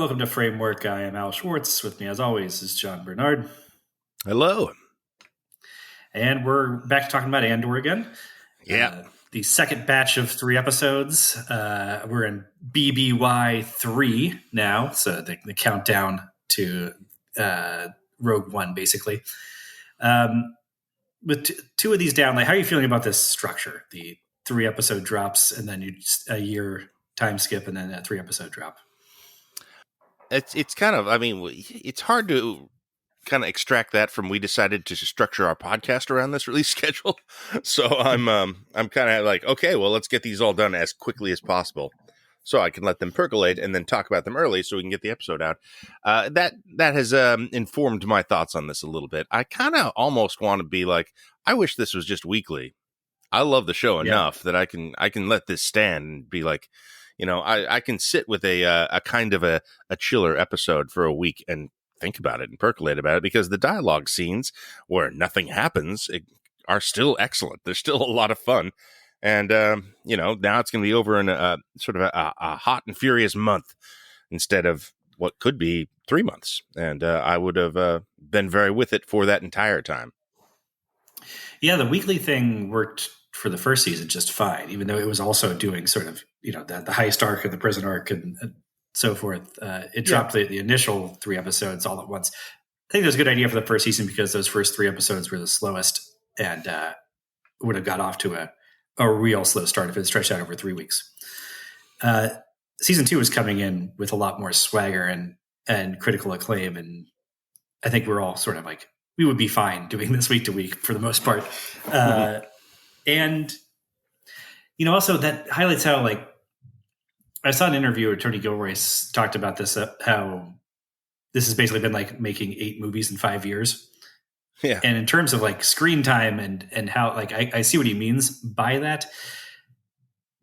welcome to Framework. I am Al Schwartz. With me, as always, is John Bernard. Hello. And we're back to talking about Andor again. Yeah. The second batch of 3 episodes. We're in BBY 3 now, so the countdown to Rogue One, basically. With 2 of these down, like, how are you feeling about this structure? The 3 episode drops, and then a year time skip, and then a 3 episode drop. It's kind of, I mean, it's hard to kind of extract that from we decided to structure our podcast around this release schedule. So I'm kind of like, okay, well, let's get these all done as quickly as possible so I can let them percolate and then talk about them early so we can get the episode out. That has informed my thoughts on this a little bit. I kind of almost want to be like, I wish this was just weekly. I love the show enough that I can let this stand and be like, you know, I can sit with a kind of a chiller episode for a week and think about it and percolate about it, because the dialogue scenes where nothing happens are still excellent. They're still a lot of fun. And, you know, now it's going to be over in a sort of a hot and furious month instead of what could be 3 months. And I would have been very with it for that entire time. Yeah, the weekly thing worked for the first season just fine, even though it was also doing sort of, you know, the heist arc and the prison arc and so forth. It dropped the initial 3 episodes all at once. I think it was a good idea for the first season because those first 3 episodes were the slowest and would have got off to a real slow start if it stretched out over 3 weeks. Season 2 is coming in with a lot more swagger and critical acclaim, and I think we're all sort of like, we would be fine doing this week to week for the most part. And, you know, also that highlights how, like, I saw an interview where Tony Gilroy talked about this, how this has basically been like making 8 movies in 5 years. Yeah. And in terms of like screen time and how, like, I see what he means by that,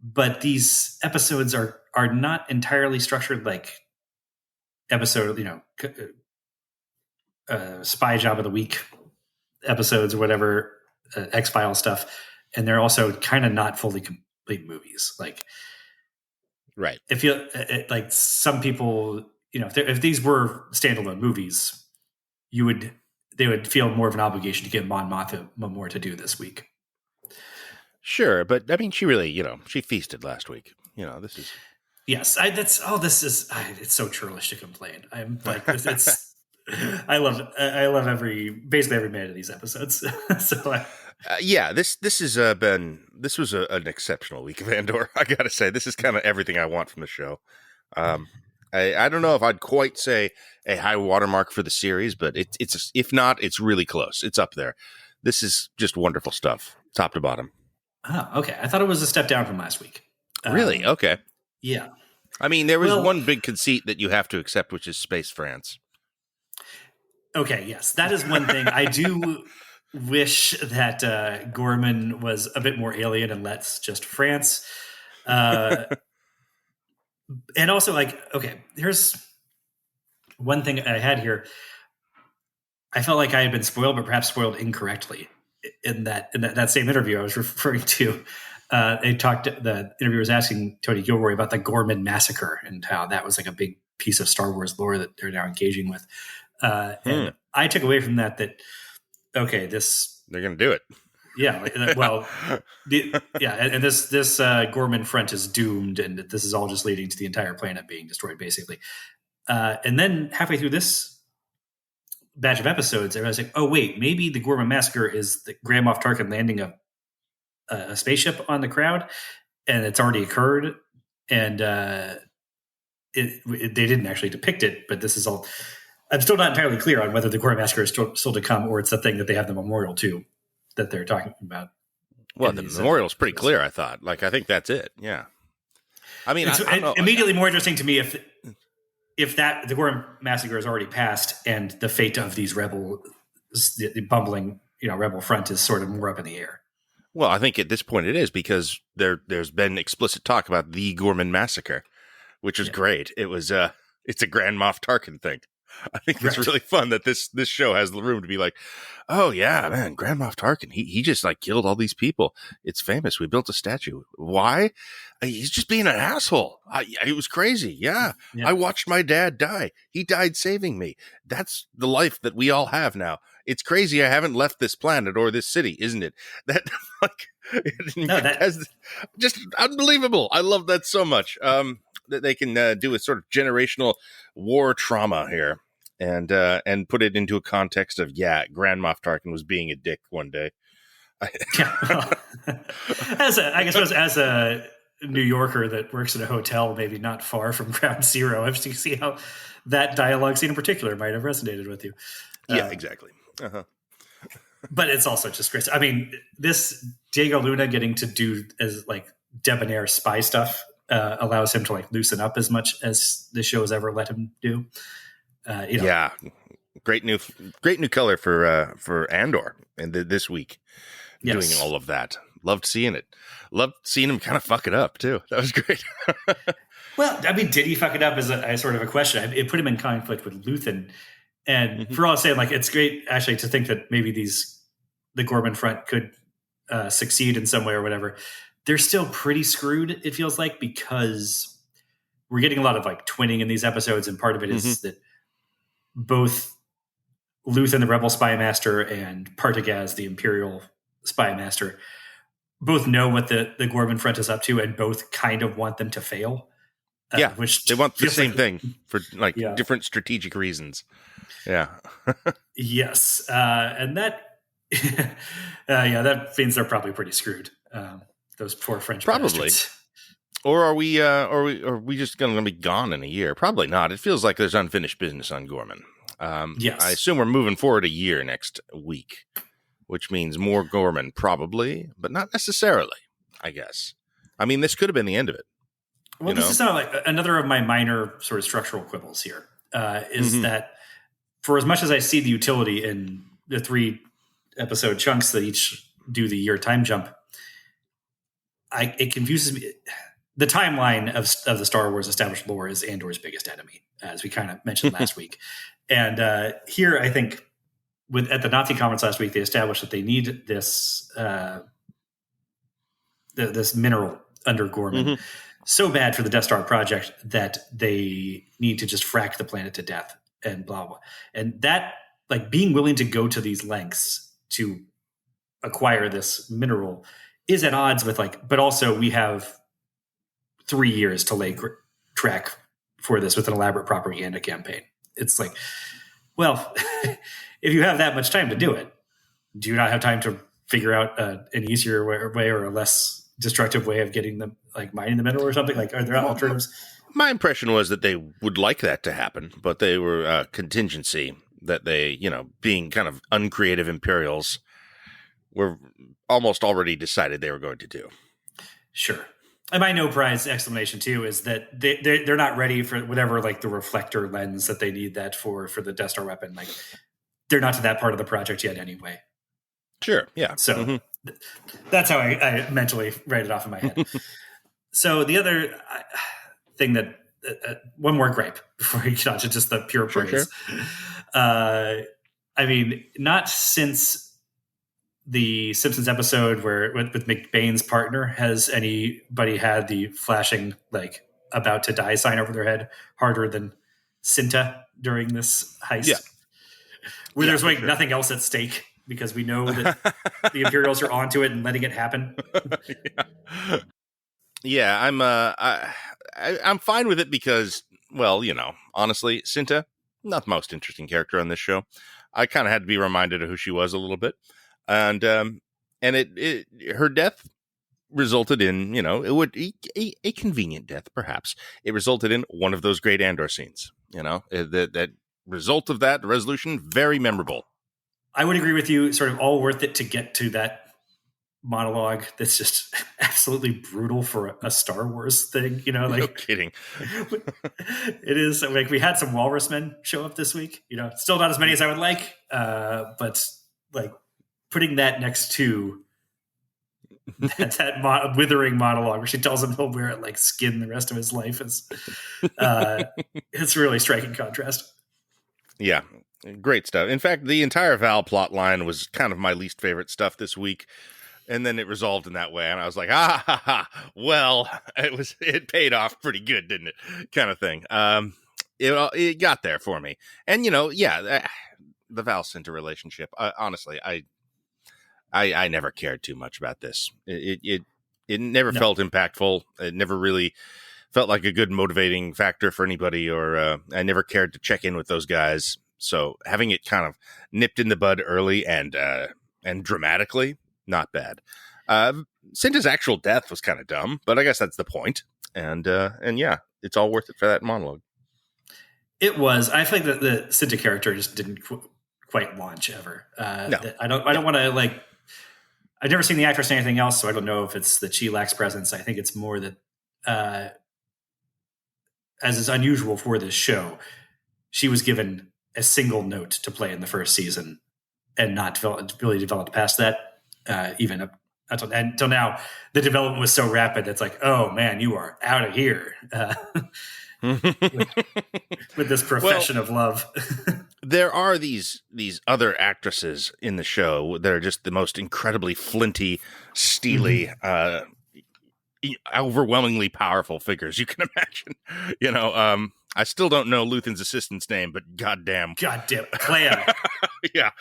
but these episodes are not entirely structured like episode, you know, spy job of the week episodes or whatever, X-Files stuff. And they're also kind of not fully complete movies. Like, right. If you like, some people, you know, if these were standalone movies, they would feel more of an obligation to give Mon Mothma more to do this week. Sure, but I mean, she really, you know, she feasted last week. You know, this is yes. It's so churlish to complain. I'm like, it's. I love basically every minute of these episodes. So. This was an exceptional week of Andor. I gotta say, this is kind of everything I want from the show. I don't know if I'd quite say a high watermark for the series, but it's if not, it's really close. It's up there. This is just wonderful stuff, top to bottom. Oh, okay. I thought it was a step down from last week. Really? Okay. Yeah. I mean, there was one big conceit that you have to accept, which is Space France. Okay, yes, that is one thing. I do wish that Gorman was a bit more alien and less just France. And also, like, okay, here's one thing I had here. I felt like I had been spoiled, but perhaps spoiled incorrectly. In that same interview I was referring to, the interviewer was asking Tony Gilroy about the Gorman massacre and how that was like a big piece of Star Wars lore that they're now engaging with. And I took away from that okay, they're going to do it. Yeah. Well, and this Gorman front is doomed, and this is all just leading to the entire planet being destroyed, basically. And then halfway through this batch of episodes, I was like, oh wait, maybe the Gorman massacre is the Grand Moff Tarkin landing a spaceship on the crowd, and it's already occurred, and they didn't actually depict it, but this is all. I'm still not entirely clear on whether the Gorman massacre is still to come, or it's the thing that they have the memorial to that they're talking about. Well, the memorial's pretty clear, I thought. Like, I think that's it. Yeah. I mean, it's immediately more interesting to me if the Gorman massacre is already passed and the fate of these the bumbling, you know, rebel front is sort of more up in the air. Well, I think at this point it is, because there's been explicit talk about the Gorman massacre, which is great. It was it's a Grand Moff Tarkin thing. I think it's really fun that this show has the room to be like, oh yeah, man, Grand Moff Tarkin, he just like killed all these people. It's famous. We built a statue. Why? He's just being an asshole. It was crazy. Yeah. I watched my dad die. He died saving me. That's the life that we all have now. It's crazy. I haven't left this planet or this city, isn't it? That like, that's just unbelievable. I love that so much. That they can do a sort of generational war trauma here. And put it into a context of, Grand Moff Tarkin was being a dick one day. As a New Yorker that works in a hotel, maybe not far from Ground Zero, I have to see how that dialogue scene in particular might have resonated with you. Yeah, exactly. But it's also just great. I mean, this Diego Luna getting to do as like debonair spy stuff allows him to like loosen up as much as the show has ever let him do. Great new color for Andor and this week doing all of that. Loved seeing it. Loved seeing him kind of fuck it up too. That was great. Well, I mean, did he fuck it up is a sort of a question. It put him in conflict with Luthen, and for all I'm saying, like it's great actually to think that maybe the Gorman front could succeed in some way or whatever. They're still pretty screwed. It feels like because we're getting a lot of like twinning in these episodes, and part of it is that both Luthen, the Rebel Spy Master, and Partagaz, the Imperial Spy Master, both know what the Gorman front is up to, and both kind of want them to fail. Which they want the same thing for like different strategic reasons. Yeah. Yes, and that that means they're probably pretty screwed. Those poor French bastards. Or are we just going to be gone in a year? Probably not. It feels like there's unfinished business on Gorman. Yes. I assume we're moving forward a year next week, which means more Gorman probably, but not necessarily, I guess. I mean, this could have been the end of it. Well, this is not like another of my minor sort of structural quibbles here, is that for as much as I see the utility in the 3 episode chunks that each do the year time jump, it confuses me. The timeline of the Star Wars established lore is Andor's biggest enemy, as we kind of mentioned last week. And here, I think, at the Nazi conference last week, they established that they need this this mineral under Gorman so bad for the Death Star project that they need to just frack the planet to death and blah blah. And that, like, being willing to go to these lengths to acquire this mineral is at odds with but also we have 3 years to lay track for this with an elaborate propaganda campaign. It's like, well, if you have that much time to do it, do you not have time to figure out an easier way or a less destructive way of getting them, like mining the mineral or something? Like, are there alternatives? My impression was that they would like that to happen, but they were contingency that they, being kind of uncreative Imperials, were almost already decided they were going to do. Sure. And my no prize explanation too is that they're not ready for whatever, like the reflector lens that they need that for the Death Star weapon. Like, they're not to that part of the project yet anyway. Sure. Yeah. So that's how I mentally write it off in my head. So the other thing that one more gripe before we get on to just the pure praise. Sure. I mean, not since the Simpsons episode where with McBain's partner has anybody had the flashing, like, about to die sign over their head harder than Cinta during this heist, where there's like nothing else at stake because we know that the Imperials are onto it and letting it happen. I'm fine with it because, well, honestly, Cinta, not the most interesting character on this show. I kind of had to be reminded of who she was a little bit. And her death resulted in, a convenient death, perhaps. It resulted in one of those great Andor scenes, that result of that resolution, very memorable. I would agree with you, sort of all worth it to get to that monologue that's just absolutely brutal for a Star Wars thing, No kidding. It is like we had some walrus men show up this week, still not as many as I would like, but like putting that next to that withering monologue where she tells him he'll wear it like skin the rest of his life is it's a really striking contrast. Yeah, great stuff. In fact, the entire Val plot line was kind of my least favorite stuff this week. And then it resolved in that way. And I was like, well, it paid off pretty good, didn't it? Kind of thing. It got there for me. And, the Val Cinta relationship, honestly, I never cared too much about this. It never felt impactful. It never really felt like a good motivating factor for anybody, or I never cared to check in with those guys. So having it kind of nipped in the bud early and dramatically, not bad. Cinta's actual death was kind of dumb, but I guess that's the point. And yeah, it's all worth it for that monologue. It was. I feel like the Cinta character just didn't quite launch ever. No. I don't want to I've never seen the actress in anything else, so I don't know if it's that she lacks presence. I think it's more that, as is unusual for this show, she was given a single note to play in the first season and not really developed past that. Even up until now, the development was so rapid. It's like, oh man, you are out of here with this profession of love. There are these other actresses in the show that are just the most incredibly flinty, steely, overwhelmingly powerful figures you can imagine. I still don't know Luthen's assistant's name, but goddamn, Kleya. Yeah.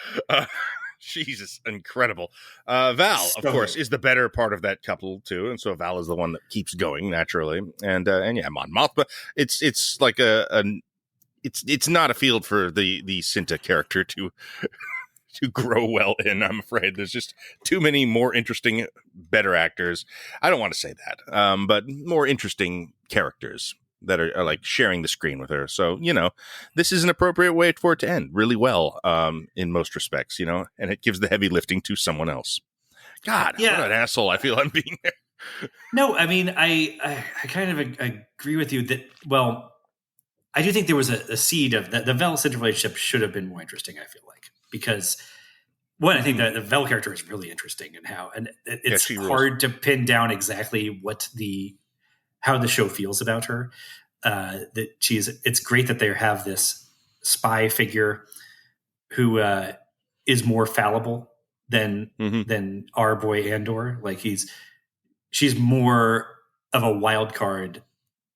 Jesus, incredible. Val, of course, is the better part of that couple too, and so Val is the one that keeps going naturally. And yeah, Mon Mothma. It's like it's not a field for the Cinta character to grow well in. I'm afraid there's just too many more interesting, better actors. I don't want to say that, but more interesting characters that are like sharing the screen with her. So, this is an appropriate way for it to end really well, in most respects, and it gives the heavy lifting to someone else. God, what an asshole I feel I'm being there. No, I mean, I kind of agree with you that, well, I do think there was a seed of that. The Vel Cinta relationship should have been more interesting, I feel like, because one, I think that the Vel character is really interesting and it's hard to pin down exactly how the show feels about her. It's great that they have this spy figure who is more fallible than our boy Andor. Like she's more of a wild card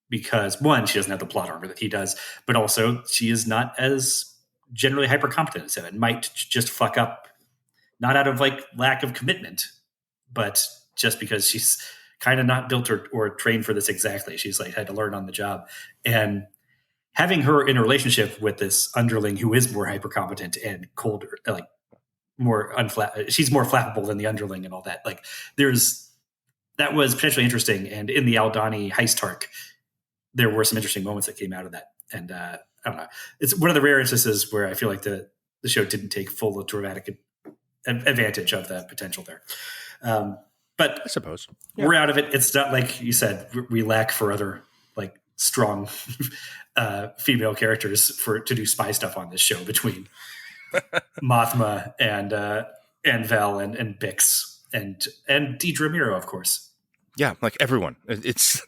because, one, she doesn't have the plot armor that he does, but also she is not as generally hyper competent as him and might just fuck up, not out of lack of commitment, but just because she's kind of not built or trained for this exactly. She's had to learn on the job. And having her in a relationship with this underling who is more hyper competent and colder, she's more flappable than the underling and all that. That was potentially interesting. And in the Aldani heist arc, there were some interesting moments that came out of that. And I don't know. It's one of the rare instances where I feel like the show didn't take full dramatic advantage of the potential there. But I suppose we're out of it. It's not like you said, we lack for other strong female characters to do spy stuff on this show between Mothma and Vel and Bix and Deidre Miro, of course. Yeah, everyone. It's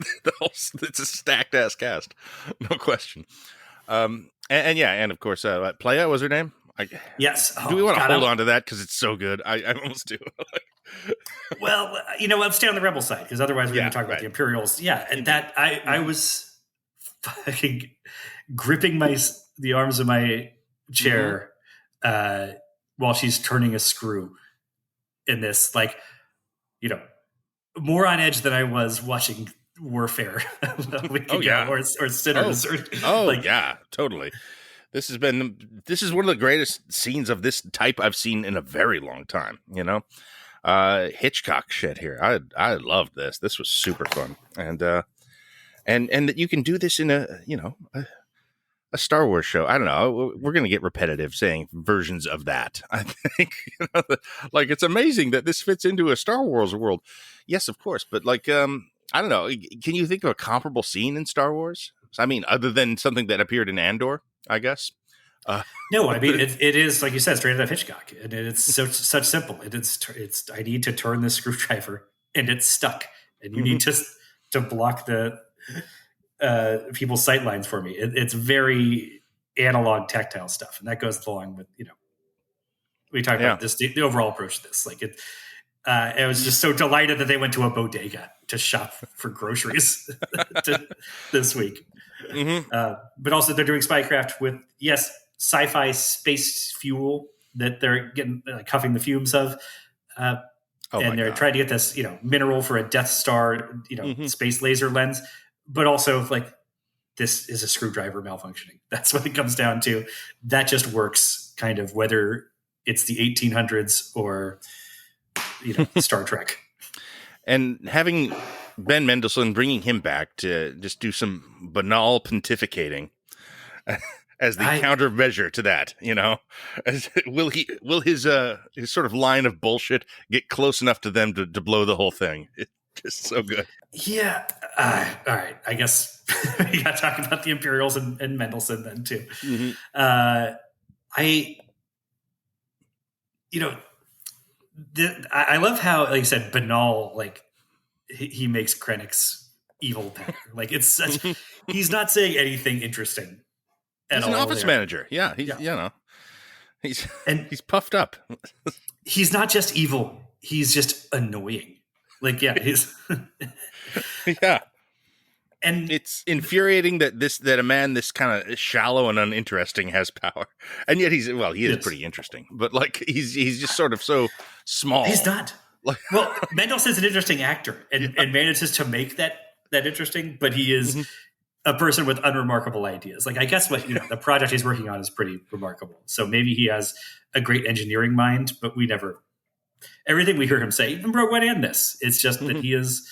it's a stacked ass cast, no question. And of course, Kleya was her name. Yes. Do we want to hold on to that because it's so good? I almost do. Well, let's stay on the rebel side because otherwise we're going to talk about the Imperials. Yeah, and that I was fucking gripping the arms of my chair while she's turning a screw in this, more on edge than I was watching Warfare a week ago, or Sinners. Yeah, totally. This is one of the greatest scenes of this type I've seen in a very long time. Hitchcock shit here. I loved this. This was super fun, and that you can do this in a Star Wars show. I don't know. We're going to get repetitive saying versions of that. I think it's amazing that this fits into a Star Wars world. Yes, of course, but I don't know. Can you think of a comparable scene in Star Wars? I mean, other than something that appeared in Andor, I guess. No, I mean it is like you said, straight out of Hitchcock, and it's such simple. It's I need to turn the screwdriver, and it's stuck, and you need to block the people's sight lines for me. It's very analog tactile stuff, and that goes along with we talked about this the overall approach to this. Like I was just so delighted that they went to a bodega to shop for groceries this week. But also they're doing spycraft with sci-fi space fuel that they're getting huffing the fumes of. And they're trying to get this, mineral for a Death Star, space laser lens, but also this is a screwdriver malfunctioning. That's what it comes down to. That just works kind of whether it's the 1800s or, Star Trek. And having Ben Mendelsohn, bringing him back to just do some banal pontificating as the countermeasure to that, will his sort of line of bullshit get close enough to them to blow the whole thing? It's just so good. Yeah. All right. I guess we got to talk about the Imperials and Mendelsohn then too. I love how, like you said, banal, he makes Krennic's evil better. It's such, he's not saying anything interesting. He's an office manager. Yeah. He's puffed up. He's not just evil. He's just annoying. He's yeah. And it's infuriating that a man this kind of shallow and uninteresting has power. And yet he is pretty interesting, but he's just sort of so small. He's not. Well, Mendelsohn's an interesting actor and manages to make that interesting, but he is a person with unremarkable ideas. I guess the project he's working on is pretty remarkable. So maybe he has a great engineering mind, but everything we hear him say, even Rogue One and this, it's just that he is,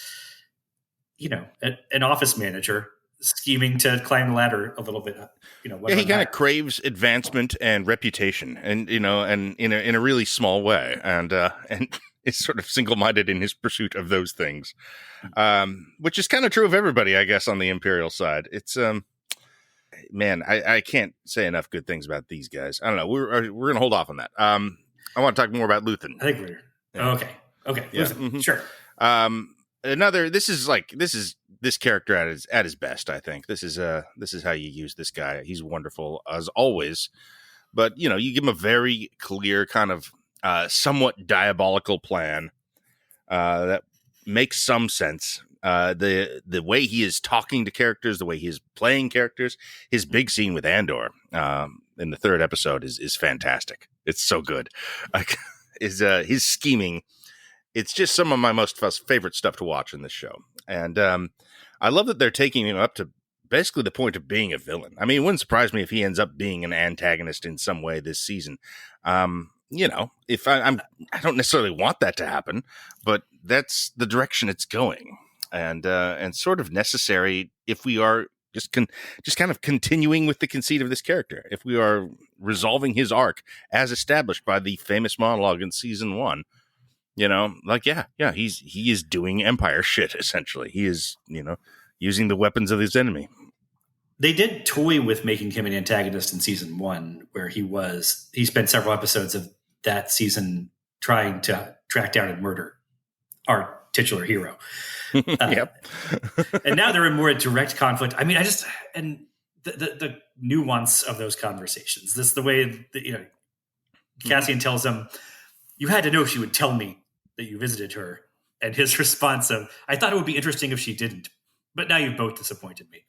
an office manager scheming to climb the ladder a little bit. He kind of craves advancement and reputation, and and in a really small way, and is sort of single-minded in his pursuit of those things, which is kind of true of everybody, I guess, on the Imperial side. It's man, I can't say enough good things about these guys. I don't know. We're gonna hold off on that. I want to talk more about Luthen. I think we're okay. Yeah. Luthen, sure. This is this character at his best. I think this is how you use this guy. He's wonderful as always, but you give him a very clear kind of somewhat diabolical plan that makes some sense. The way he is talking to characters, the way he is playing characters, his big scene with Andor in the third episode is fantastic. It's so good. His scheming. It's just some of my most favorite stuff to watch in this show. And I love that they're taking him up to basically the point of being a villain. I mean, it wouldn't surprise me if he ends up being an antagonist in some way this season. If I don't necessarily want that to happen, but that's the direction it's going, and sort of necessary if we are just kind of continuing with the conceit of this character. If we are resolving his arc as established by the famous monologue in season 1, he is doing Empire shit essentially. He is using the weapons of his enemy. They did toy with making him an antagonist in season 1, where he spent several episodes of that season trying to track down and murder our titular hero. Yep. And now they're in more direct conflict. I mean, the nuance of those conversations, this the way that, Cassian tells him, "You had to know she would tell me that you visited her." And his response of, "I thought it would be interesting if she didn't, but now you've both disappointed me."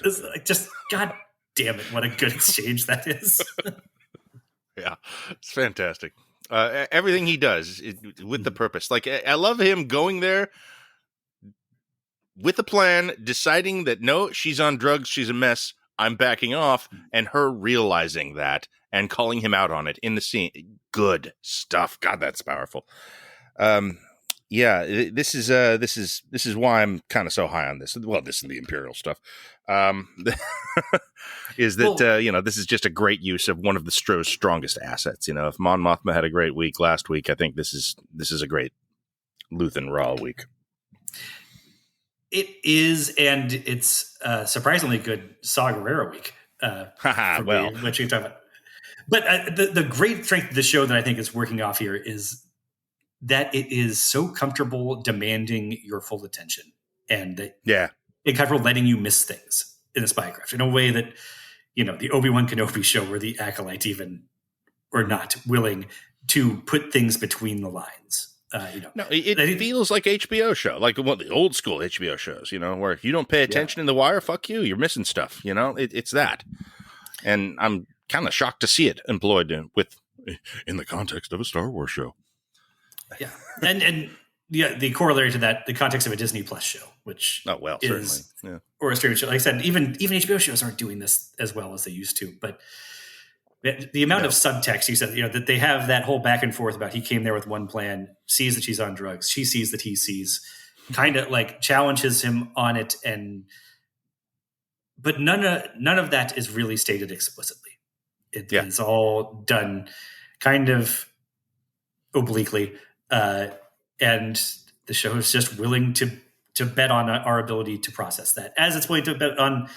It's just, God damn it, what a good exchange that is. Yeah, it's fantastic. Everything he does with the purpose. I love him going there with a plan, deciding that no, she's on drugs, she's a mess, I'm backing off, and her realizing that and calling him out on it in the scene. Good stuff. God, that's powerful. This is why I'm kind of so high on this. Well, this is the Imperial stuff. Is that this is just a great use of one of the show's strongest assets. If Mon Mothma had a great week last week, I think this is a great Luthen Raw week. It is, and it's surprisingly good Saw Gerrera week. What you talk about. But the great strength of the show that I think is working off here is that it is so comfortable demanding your full attention, and that it's comfortable letting you miss things in the spycraft in a way that the Obi-Wan Kenobi show where the acolyte even or not willing to put things between the lines. No, it feels like HBO show, like one of the old school HBO shows, where if you don't pay attention in The Wire, fuck you, you're missing stuff. It's that. And I'm kind of shocked to see it employed in the context of a Star Wars show. Yeah. And the corollary to that, the context of a Disney Plus show, which certainly. Yeah. Or a streaming show. Like I said, even HBO shows aren't doing this as well as they used to, but the amount of subtext you said, that they have that whole back and forth about he came there with one plan, sees that she's on drugs, she sees that he sees, kind of like challenges him on it, but none of that is really stated explicitly. It's all done kind of obliquely, and the show is just willing to bet on our ability to process that, as it's willing to bet on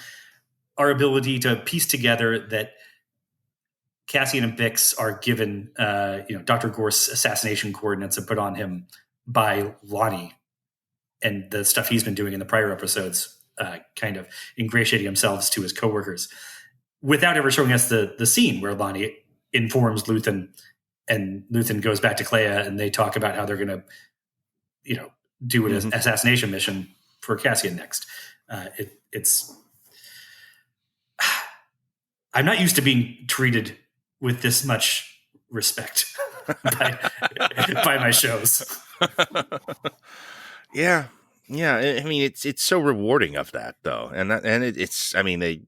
our ability to piece together that Cassian and Bix are given, Dr. Gorse's assassination coordinates and put on him by Lonnie, and the stuff he's been doing in the prior episodes, kind of ingratiating themselves to his coworkers, without ever showing us the scene where Lonnie informs Luthen, and Luthen goes back to Kleya, and they talk about how they're going to, do an assassination mission for Cassian next. It's I'm not used to being treated with this much respect by my shows. Yeah. I mean, it's so rewarding of that though. They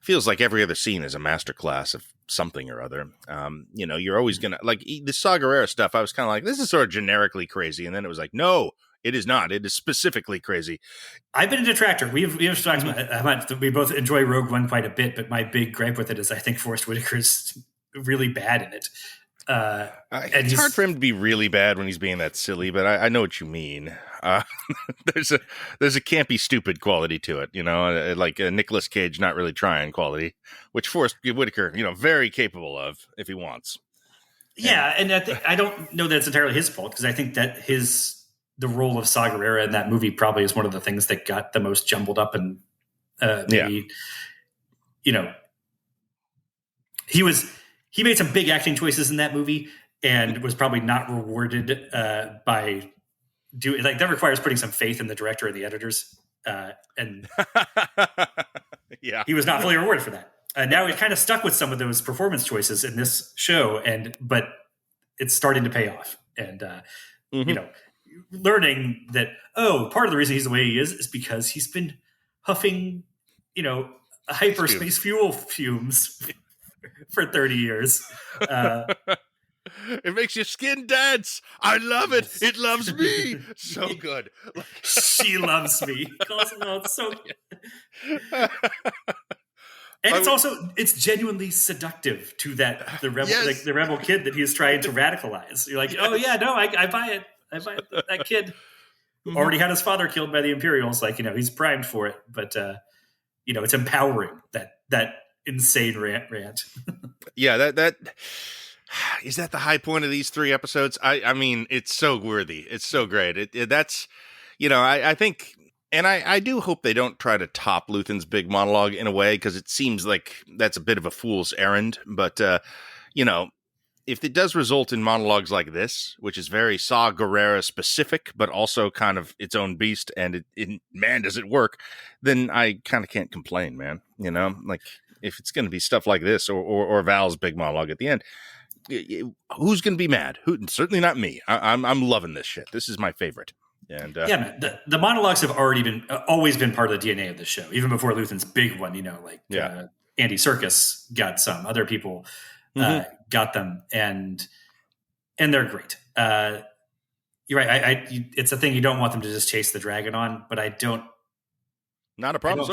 feels like every other scene is a masterclass of something or other. You're always going to like the Saw Gerrera stuff. I was kind of like, this is sort of generically crazy. And then it was like, no, it is not. It is specifically crazy. I've been a detractor. We've talked about we both enjoy Rogue One quite a bit, but my big gripe with it is I think Forrest Whitaker's really bad in it. It's hard for him to be really bad when he's being that silly, but I know what you mean. There's a campy, stupid quality to it, like a Nicolas Cage not really trying quality, which Forrest Whitaker, very capable of if he wants. Yeah, and I don't know that it's entirely his fault, because I think that the role of Saw Gerrera in that movie probably is one of the things that got the most jumbled up, and he made some big acting choices in that movie and was probably not rewarded by doing, like, that requires putting some faith in the director and the editors, and he was not fully rewarded for that. Now he's kind of stuck with some of those performance choices in this show, but it's starting to pay off, and learning that, part of the reason he's the way he is because he's been huffing, hyperspace fuel fumes for 30 years. It makes your skin dance. I love it. It loves me. So good. She loves me. Calls him out so good. And it's genuinely seductive to the rebel, the rebel kid that he's trying to radicalize. You're like, oh yeah, no, I buy it. That kid already had his father killed by the Imperials. Like, he's primed for it, but it's empowering, that insane rant. Yeah. That is that the high point of these 3 episodes. I mean, it's so worthy. It's so great. That's, I think, and I do hope they don't try to top Luthen's big monologue in a way, because it seems like that's a bit of a fool's errand. But, if it does result in monologues like this, which is very Saw Gerrera specific, but also kind of its own beast, and man, does it work, then I kind of can't complain, man. Like, if it's going to be stuff like this or Val's big monologue at the end, who's going to be mad? Certainly not me. I'm loving this shit. This is my favorite. And man, the monologues have always been part of the DNA of the show, even before Luthen's big one. Andy Serkis got some, other people got them, and they're great. You're right. It's a thing you don't want them to just chase the dragon on, but I don't. Not a problem.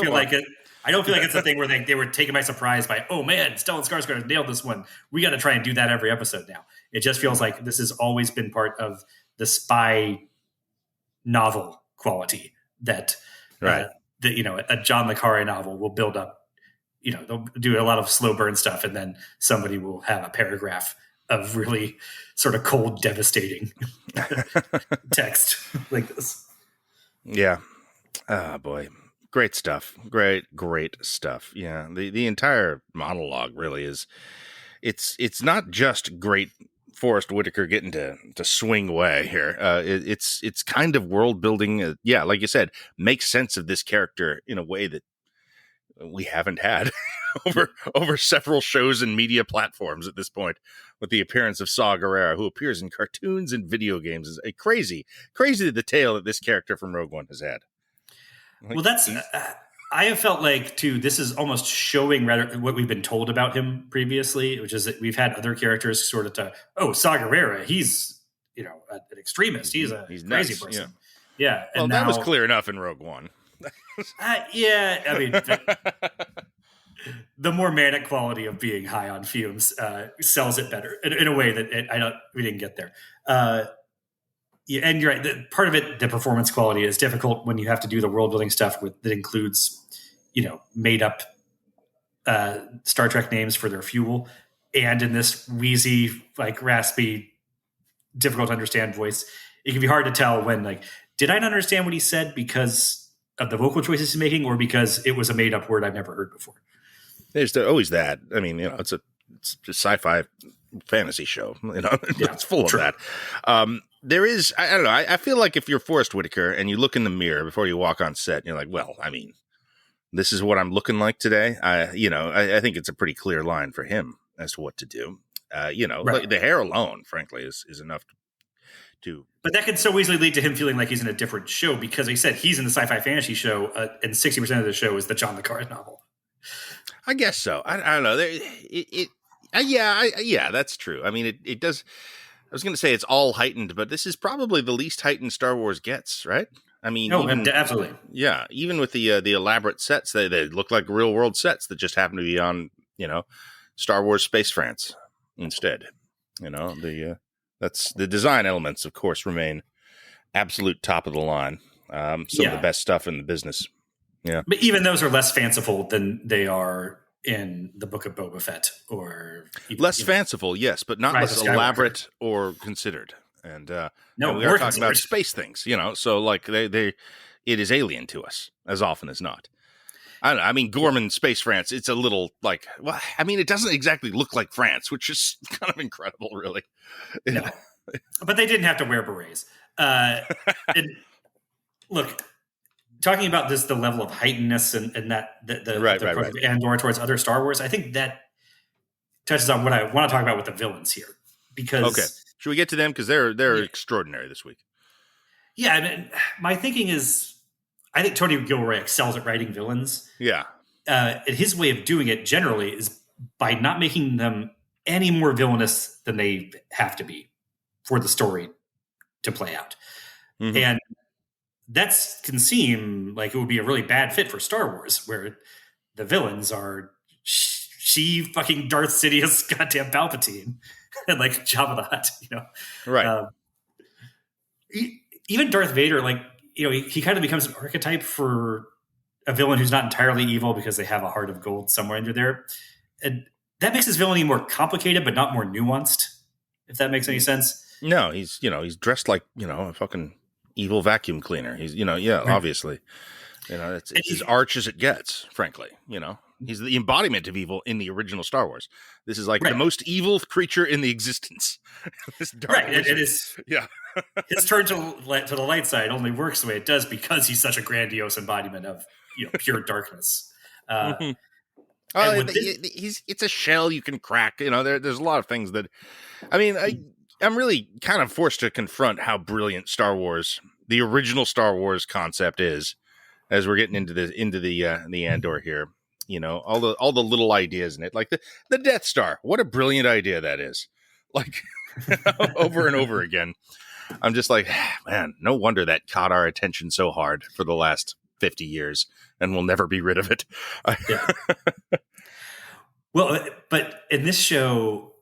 I don't feel like it's a thing where they were taken by surprise by, oh man, Stellan Skarsgård nailed this one. We got to try and do that every episode now. It just feels like this has always been part of the spy novel quality that, a John le Carré novel will build up. They'll do a lot of slow burn stuff, and then somebody will have a paragraph of really sort of cold, devastating text like this. Yeah. Oh boy. Great stuff. Great stuff. Yeah. The entire monologue really is. It's not just great Forrest Whitaker getting to swing away here. It's kind of world building. Yeah, like you said, makes sense of this character in a way that we haven't had over several shows and media platforms at this point, with the appearance of Saw Gerrera, who appears in cartoons and video games. Is a crazy the tale that this character from Rogue One has had. Like, well, that's I have felt like too. This is almost showing rather what we've been told about him previously, which is that we've had other characters sort of Saw Gerrera, he's an extremist, he's a crazy nuts, person. Yeah. Well, and that was clear enough in Rogue One. Yeah, I mean, the more manic quality of being high on fumes sells it better in a way that we didn't get there. Yeah, and you're right. Part of it, the performance quality, is difficult when you have to do the world building stuff that includes, made up Star Trek names for their fuel, and in this wheezy, like raspy, difficult to understand voice, it can be hard to tell when did I not understand what he said because of the vocal choices he's making, or because it was a made up word I've never heard before. There's always that. I mean, it's a sci-fi fantasy show. It's full of that. There is, I don't know. I feel like if you're Forrest Whitaker and you look in the mirror before you walk on set, and you're like, well, I mean, this is what I'm looking like today. I think it's a pretty clear line for him as to what to do. Right. The hair alone, frankly, is enough to. But that could so easily lead to him feeling like he's in a different show, because he said he's in the sci-fi fantasy show, and 60% of the show is the John le Carré novel. I guess so. I don't know. Yeah, that's true. I mean, it does. I was going to say it's all heightened, but this is probably the least heightened Star Wars gets, right? I mean, absolutely. Yeah, even with the elaborate sets, they look like real world sets that just happen to be on, Star Wars Space France instead. That's the design elements, of course, remain absolute top of the line. Some of the best stuff in the business. Yeah, but even those are less fanciful than they are in the Book of Boba Fett, or less fanciful, yes, but not less elaborate or considered. And we are talking about space things, so it is alien to us as often as not. I don't know. I mean, Gorman Space France, it's a little it doesn't exactly look like France, which is kind of incredible, really. No. But they didn't have to wear berets. Look, talking about the level of heightenedness and that the Andor towards other Star Wars, I think that touches on what I want to talk about with the villains here. Because should we get to them, because they're extraordinary this week? Yeah, I mean, my thinking is, I think Tony Gilroy excels at writing villains. Yeah, and his way of doing it generally is by not making them any more villainous than they have to be for the story to play out, and that can seem like it would be a really bad fit for Star Wars, where the villains are she fucking Darth Sidious, goddamn Palpatine, and Jabba the Hutt, right? Even Darth Vader, he kind of becomes an archetype for a villain who's not entirely evil because they have a heart of gold somewhere under there, and that makes his villainy more complicated but not more nuanced. If that makes any sense. No, he's dressed like a fucking evil vacuum cleaner. He's obviously, it's as arch as it gets, frankly. He's the embodiment of evil in the original Star Wars. This is the most evil creature in the existence. This dark it is. Yeah. His turn to the light side only works the way it does because he's such a grandiose embodiment of pure darkness. It's a shell you can crack. There's a lot of things that, I'm really kind of forced to confront how brilliant Star Wars, the original Star Wars concept, is, as we're getting into the Andor here. All the little ideas in it, like the Death Star. What a brilliant idea that is! Over and over again. I'm just like, man, no wonder that caught our attention so hard for the last 50 years, and we'll never be rid of it. Yeah. Well, but in this show,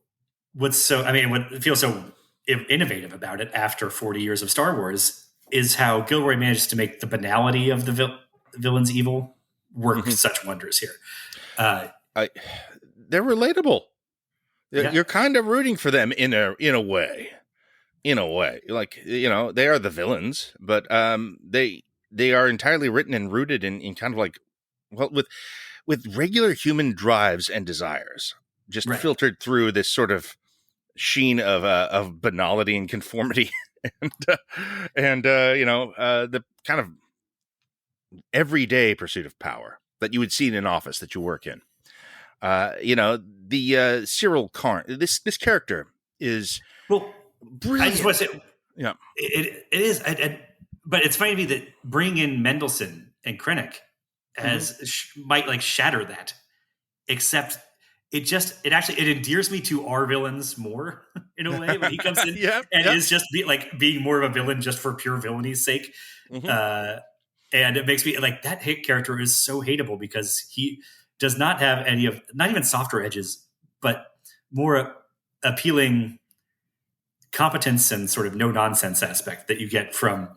what feels so innovative about it after 40 years of Star Wars is how Gilroy manages to make the banality of the villain's evil work such wonders here. They're relatable. You're kind of rooting for them in a way. They are the villains, but they are entirely written and rooted in kind of like, well, with regular human drives and desires, just Right. filtered through this sort of sheen of banality and conformity, and the kind of everyday pursuit of power that you would see in an office that you work in. The Syril Karn, this character is Well, brilliant. I just want to say, Yeah, it is, but it's funny to me that bringing in Mendelsohn and Krennic might like shatter that, except it endears me to our villains more in a way when he comes in is just being more of a villain just for pure villainy sake. And it makes me like that hate character is so hateable because he does not have any of, not even softer edges, but more appealing competence and sort of no nonsense aspect that you get from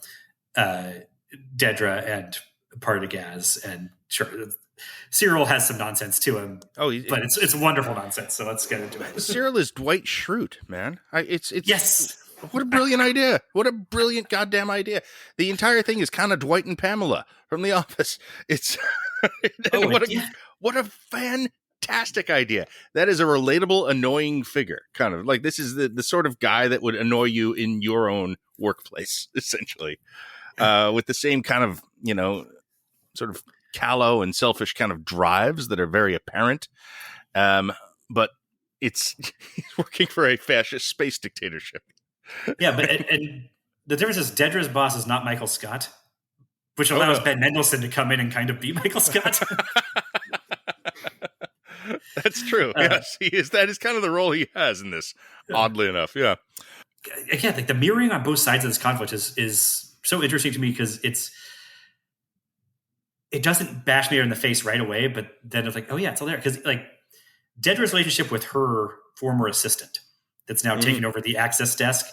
Dedra and Partagaz. And sure, Syril has some nonsense to him. But it's wonderful nonsense. So let's get into it. Syril is Dwight Schrute, man. It's yes. What a brilliant idea. What a brilliant goddamn idea. The entire thing is kind of Dwight and Pamela from The Office. It's what a fantastic idea. That is a relatable, annoying figure. Kind of like this is the sort of guy that would annoy you in your own workplace, essentially. With the same kind of, sort of callow and selfish kind of drives that are very apparent. But he's working for a fascist space dictatorship. Yeah, but and the difference is Dedra's boss is not Michael Scott, which allows Ben Mendelsohn to come in and kind of be Michael Scott. That's true. Yes, he is. That is kind of the role he has in this, oddly enough. Yeah. Again, like the mirroring on both sides of this conflict is so interesting to me because it doesn't bash me in the face right away, but then it's like, oh yeah, it's all there. Because like Dedra's relationship with her former assistant that's now taking over the access desk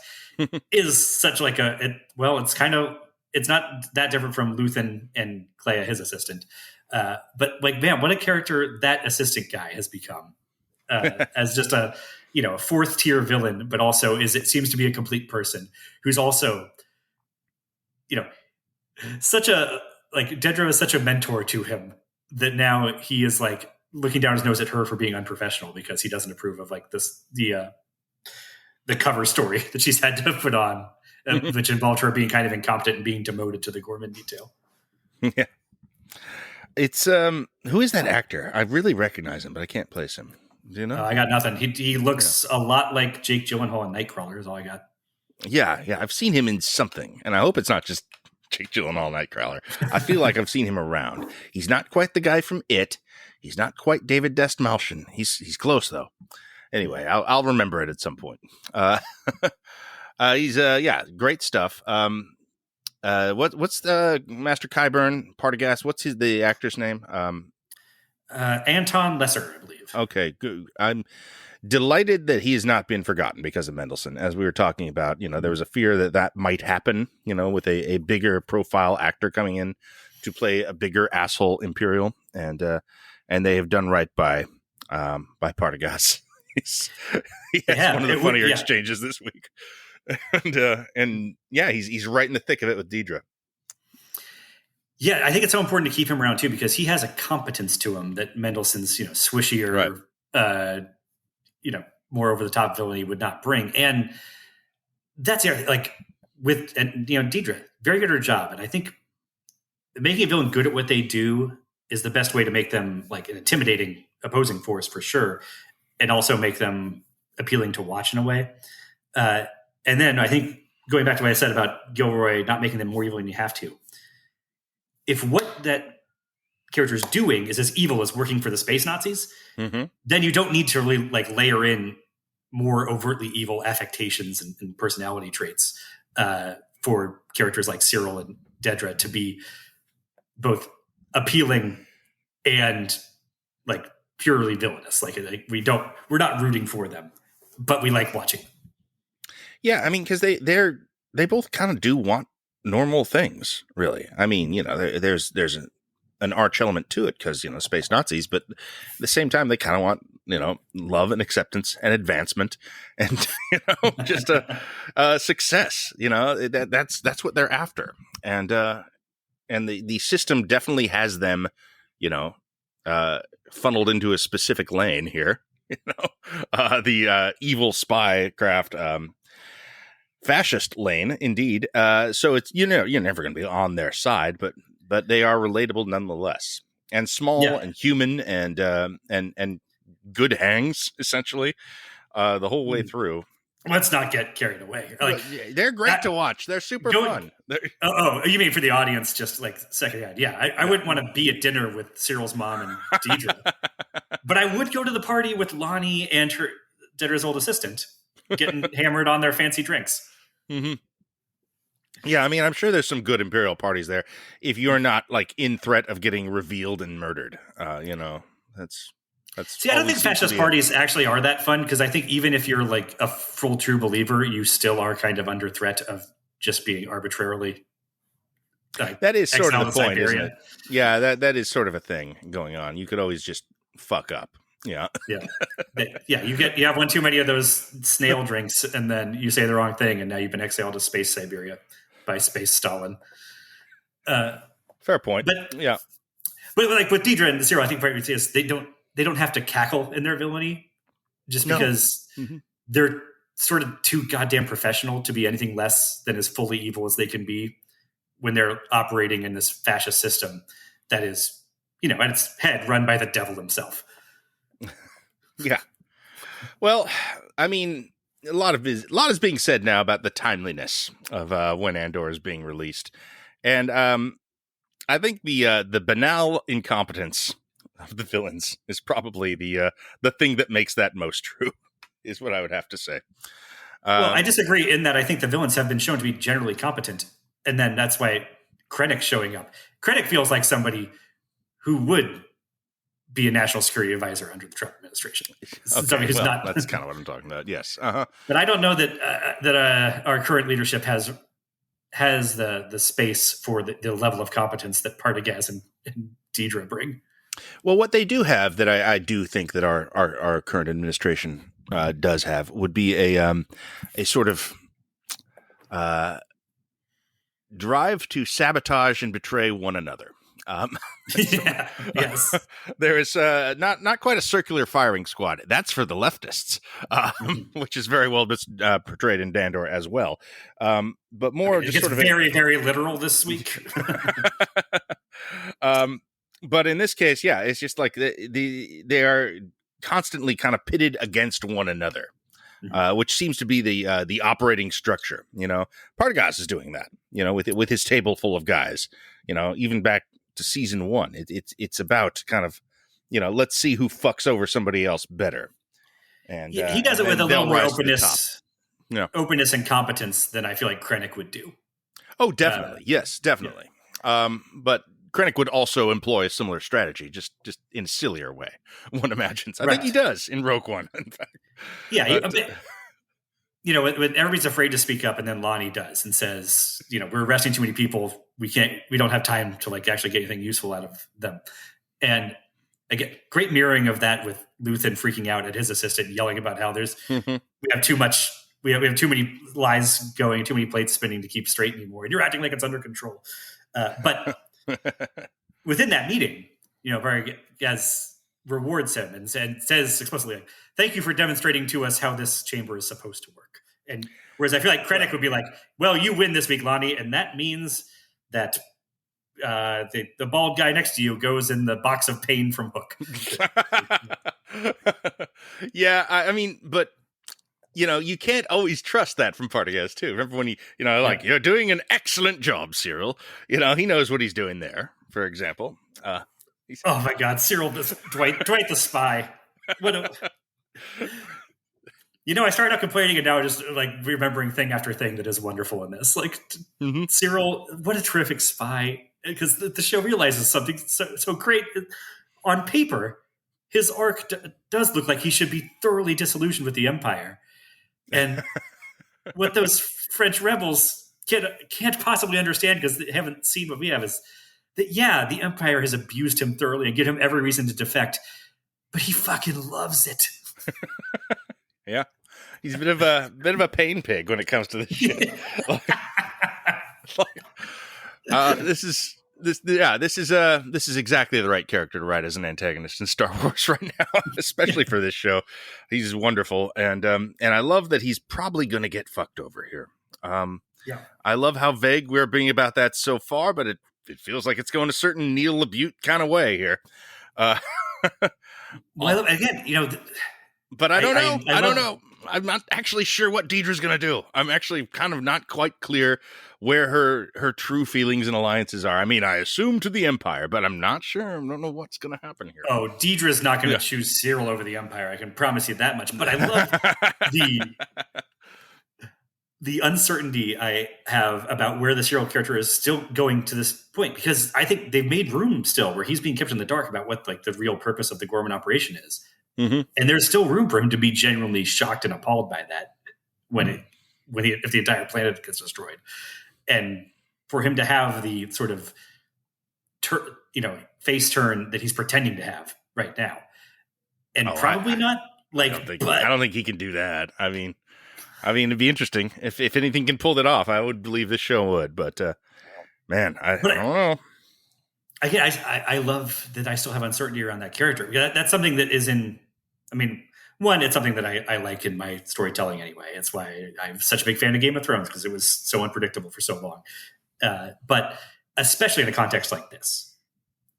is such like it's not that different from Luthen and Kleya, his assistant. But like, man, what a character that assistant guy has become as just a fourth tier villain, but also it seems to be a complete person who's also, such a, like Dedra is such a mentor to him that now he is like looking down his nose at her for being unprofessional because he doesn't approve of like the cover story that she's had to put on, which involved her being kind of incompetent and being demoted to the Gorman detail. Yeah. It's who is that actor? I really recognize him, but I can't place him. Do you know? I got nothing. He looks a lot like Jake Gyllenhaal in Nightcrawler is all I got. Yeah. I've seen him in something, and I hope it's not just Jake Gyllenhaal Nightcrawler. I feel like I've seen him around. He's not quite the guy from It. He's not quite David Dastmalchian. He's close though. Anyway, I'll remember it at some point. He's great stuff. What's the Master Qyburn Partagaz? What's the actor's name? Anton Lesser, I believe. Okay, good. I'm delighted that he has not been forgotten because of Mendelsohn. As we were talking about, there was a fear that might happen, with a bigger profile actor coming in to play a bigger asshole Imperial, and they have done right by Partagaz. He has one of the funnier exchanges this week. And he's right in the thick of it with Dedra. Yeah, I think it's so important to keep him around too because he has a competence to him that Mendelsohn's swishier, more over the top villainy would not bring. And that's like with Dedra, very good at her job, and I think making a villain good at what they do is the best way to make them like an intimidating opposing force for sure, and also make them appealing to watch in a way. And then I think going back to what I said about Gilroy not making them more evil than you have to, if what that character is doing is as evil as working for the space Nazis, then you don't need to really like layer in more overtly evil affectations and personality traits for characters like Syril and Dedra to be both appealing and like purely villainous. Like we're not rooting for them, but we like watching. Yeah, I mean, because they both kind of do want normal things, really. I mean, there's an arch element to it because space Nazis, but at the same time they kind of want love and acceptance and advancement and just a success. That's what they're after, and and the system definitely has them, funneled into a specific lane here. The evil spy craft fascist lane, indeed. So it's you're never going to be on their side, but they are relatable nonetheless, and small and human and good hangs essentially the whole way through. Let's not get carried away. Like they're great to watch. They're super fun. Oh, you mean for the audience, just like secondhand? Yeah, I wouldn't want to be at dinner with Syril's mom and Deidre, but I would go to the party with Lonnie and her Deidre's old assistant, getting hammered on their fancy drinks. Mm-hmm. Yeah, I mean, I'm sure there's some good Imperial parties there. If you're not like in threat of getting revealed and murdered, that's. See, I don't think fascist parties actually are that fun, because I think even if you're like a full true believer, you still are kind of under threat of just being arbitrarily. That is sort of the point, isn't it? Yeah, that is sort of a thing going on. You could always just fuck up. Yeah, yeah. You have one too many of those snail drinks, and then you say the wrong thing, and now you've been exiled to space Siberia by Space Stalin. Fair point. But like with Deidre and Syril, I think is they don't have to cackle in their villainy, just because they're sort of too goddamn professional to be anything less than as fully evil as they can be when they're operating in this fascist system that is, at its head run by the devil himself. Yeah. Well, I mean, a lot is being said now about the timeliness of when Andor is being released, and I think the banal incompetence of the villains is probably the thing that makes that most true, is what I would have to say. Well, I disagree in that I think the villains have been shown to be generally competent, and then that's why Krennic showing up. Krennic feels like somebody who would be a national security advisor under the Trump administration. Okay, who's not. That's kind of what I'm talking about. Yes, but I don't know that our current leadership has the space for the level of competence that Partagaz and Deidre bring. Well, what they do have that I do think that our current administration does have would be a sort of drive to sabotage and betray one another. Yes. There is not quite a circular firing squad. That's for the leftists, which is very well portrayed in Dandor as well. But more just sort of very, very literal this week. But in this case, yeah, it's just like they are constantly kind of pitted against one another, which seems to be the operating structure. Partagaz is doing that. With his table full of guys. Even back to season 1, it's about kind of let's see who fucks over somebody else better. And he does it with a little more openness and competence than I feel like Krennic would do. Oh, definitely, yes, definitely. Yeah. But Krennic would also employ a similar strategy, just in a sillier way, one imagines. I think he does in Rogue One, in fact. Yeah, when everybody's afraid to speak up, and then Lonnie does and says, we're arresting too many people. We don't have time to actually get anything useful out of them. And again, great mirroring of that with Luthen freaking out at his assistant, yelling about how we have too much. We have too many lies going, too many plates spinning to keep straight anymore. And you're acting like it's under control. But within that meeting, Partagaz rewards him and says explicitly, "Thank you for demonstrating to us how this chamber is supposed to work." And whereas I feel like Krennic would be like, "Well, you win this week, Lonnie, and that means that the bald guy next to you goes in the box of pain from Hook." Yeah, I mean, but you can't always trust that from Partagaz too. Remember when you're doing an excellent job, Syril. He knows what he's doing there. For example, oh my God, Syril, Dwight the spy. I started out complaining, and now just like remembering thing after thing that is wonderful in this. Like Syril, what a terrific spy! Because the show realizes something so great. On paper, his arc does look like he should be thoroughly disillusioned with the Empire. And what those French rebels can't possibly understand, because they haven't seen what we have, is that, the Empire has abused him thoroughly and given him every reason to defect, but he fucking loves it. Yeah. He's a bit of a pain pig when it comes to this shit. This is this is exactly the right character to write as an antagonist in Star Wars right now, especially for this show. He's wonderful, and I love that he's probably going to get fucked over here. Yeah. I love how vague we're being about that so far, but it feels like it's going a certain Neil LaBute kind of way here. Well, again, but I don't know. I don't know. I'm not actually sure what Deidre's going to do. I'm actually kind of not quite clear where her true feelings and alliances are. I mean, I assume to the Empire, but I'm not sure. I don't know what's going to happen here. Oh, Deidre's not going to choose Syril over the Empire. I can promise you that much. But I love the uncertainty I have about where the Syril character is still going to this point, because I think they've made room still where he's being kept in the dark about what the real purpose of the Gorman operation is. Mm-hmm. And there's still room for him to be genuinely shocked and appalled by that if the entire planet gets destroyed, and for him to have the sort of face turn that he's pretending to have right now, and probably not like. I don't think he can do that. I mean, it'd be interesting if anything can pull that off. I would believe this show would, but man, I don't know. Again, I love that I still have uncertainty around that character. That's something that is in. I mean, one, it's something that I like in my storytelling anyway. It's why I'm such a big fan of Game of Thrones, because it was so unpredictable for so long. But especially in a context like this,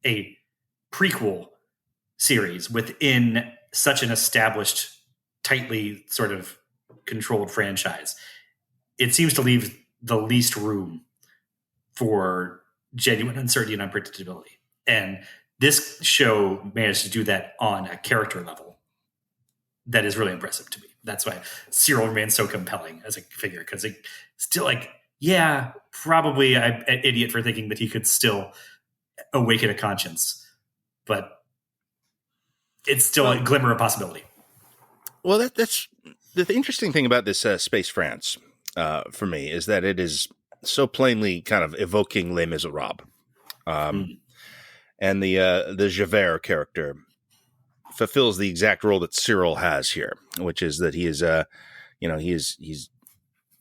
a prequel series within such an established, tightly sort of controlled franchise, it seems to leave the least room for genuine uncertainty and unpredictability. And this show managed to do that on a character level that is really impressive to me. That's why Syril remains so compelling as a figure, because it still probably I'm an idiot for thinking that he could still awaken a conscience, but it's still a glimmer of possibility. Well, that's the interesting thing about this Space France for me, is that it is so plainly kind of evoking Les Miserables. And the Javert character fulfills the exact role that Syril has here, which is that he is, he's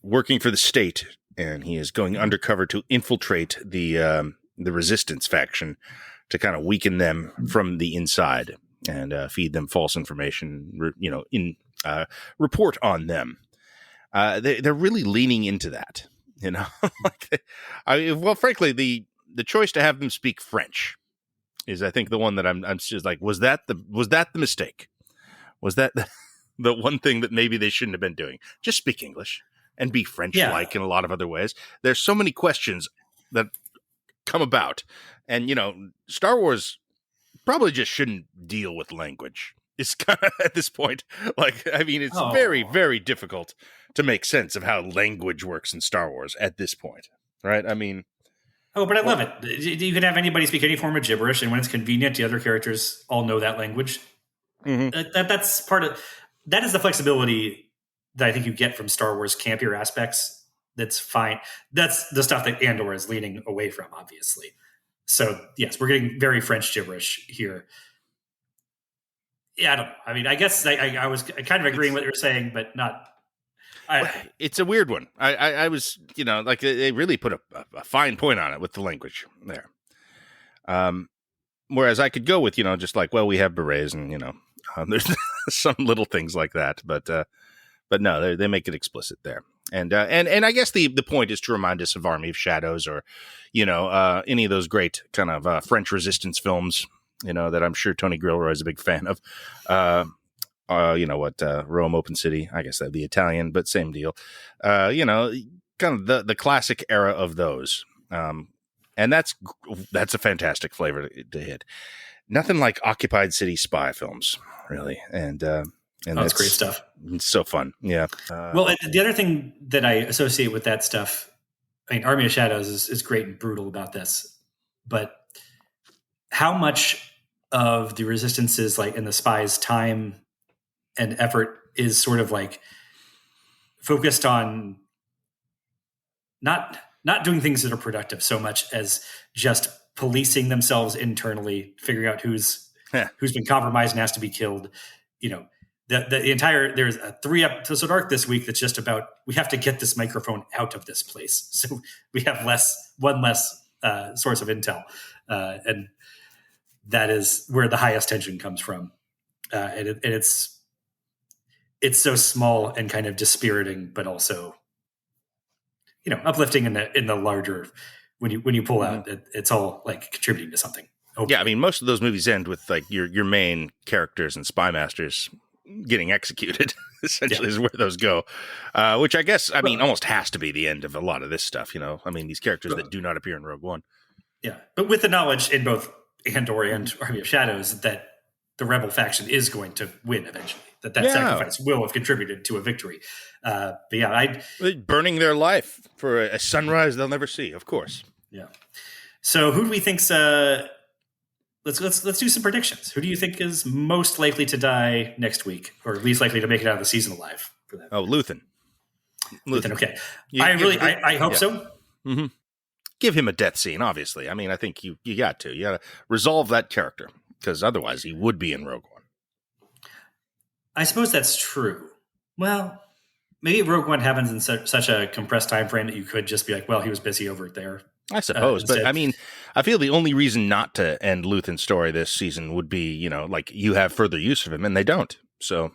working for the state, and he is going undercover to infiltrate the resistance faction to kind of weaken them from the inside and feed them false information, report on them. They're really leaning into that, frankly, the choice to have them speak French is, I think, the one that I'm just like, was that the mistake? Was that the one thing that maybe they shouldn't have been doing? Just speak English and be French-like in a lot of other ways. There's so many questions that come about, and Star Wars probably just shouldn't deal with language. It's kind of at this point, it's very, very difficult to make sense of how language works in Star Wars at this point, right? I mean. Oh, but I love it. You can have anybody speak any form of gibberish, and when it's convenient, the other characters all know that language. Mm-hmm. That's part of that is the flexibility that I think you get from Star Wars campier aspects. That's fine. That's the stuff that Andor is leaning away from, obviously. So yes, we're getting very French gibberish here. Yeah, I don't know. I mean, I guess I was kind of agreeing with what you're saying, but not. It's a weird one. I was, they really put a fine point on it with the language there. Whereas I could go with, just like, well, we have berets and, there's some little things like that, but no, they make it explicit there. And I guess the point is to remind us of Army of Shadows, or, any of those great kind of French resistance films, that I'm sure Tony Gilroy is a big fan of. Rome, Open City, I guess that'd be Italian, but same deal. Kind of the classic era of those. And that's a fantastic flavor to hit. Nothing like occupied city spy films, really. And that's great stuff. It's so fun. Yeah. Well, the other thing that I associate with that stuff, I mean, Army of Shadows is great and brutal about this, but how much of the Resistance's in the spy's time and effort is sort of focused on not doing things that are productive so much as just policing themselves internally, figuring out who's been compromised and has to be killed. The entire, there's a 3-episode arc this week that's just about, we have to get this microphone out of this place. So we have one less source of intel, and that is where the highest tension comes from. And it's so small and kind of dispiriting, but also, uplifting in the larger. When you pull out, it's all like contributing to something. Hopefully. Yeah, I mean, most of those movies end with like your main characters and spy masters getting executed. Essentially, is where those go. Which I guess, I mean, almost has to be the end of a lot of this stuff. I mean, these characters that do not appear in Rogue One. Yeah, but with the knowledge in both Andor and Army of Shadows that the rebel faction is going to win eventually, that sacrifice will have contributed to a victory. But yeah, burning their life for a sunrise they'll never see, of course. Yeah. So who do we think's? Let's do some predictions. Who do you think is most likely to die next week, or least likely to make it out of the season alive? For that. Oh, Luthen. Okay. I hope so. Mm-hmm. Give him a death scene, obviously. I mean, I think you got to resolve that character, because otherwise he would be in Rogue One. I suppose that's true. Well, maybe Rogue One happens in such a compressed time frame that you could just be like, well, he was busy over there. I suppose, but I mean, I feel the only reason not to end Luthen's story this season would be, like you have further use of him, and they don't. So,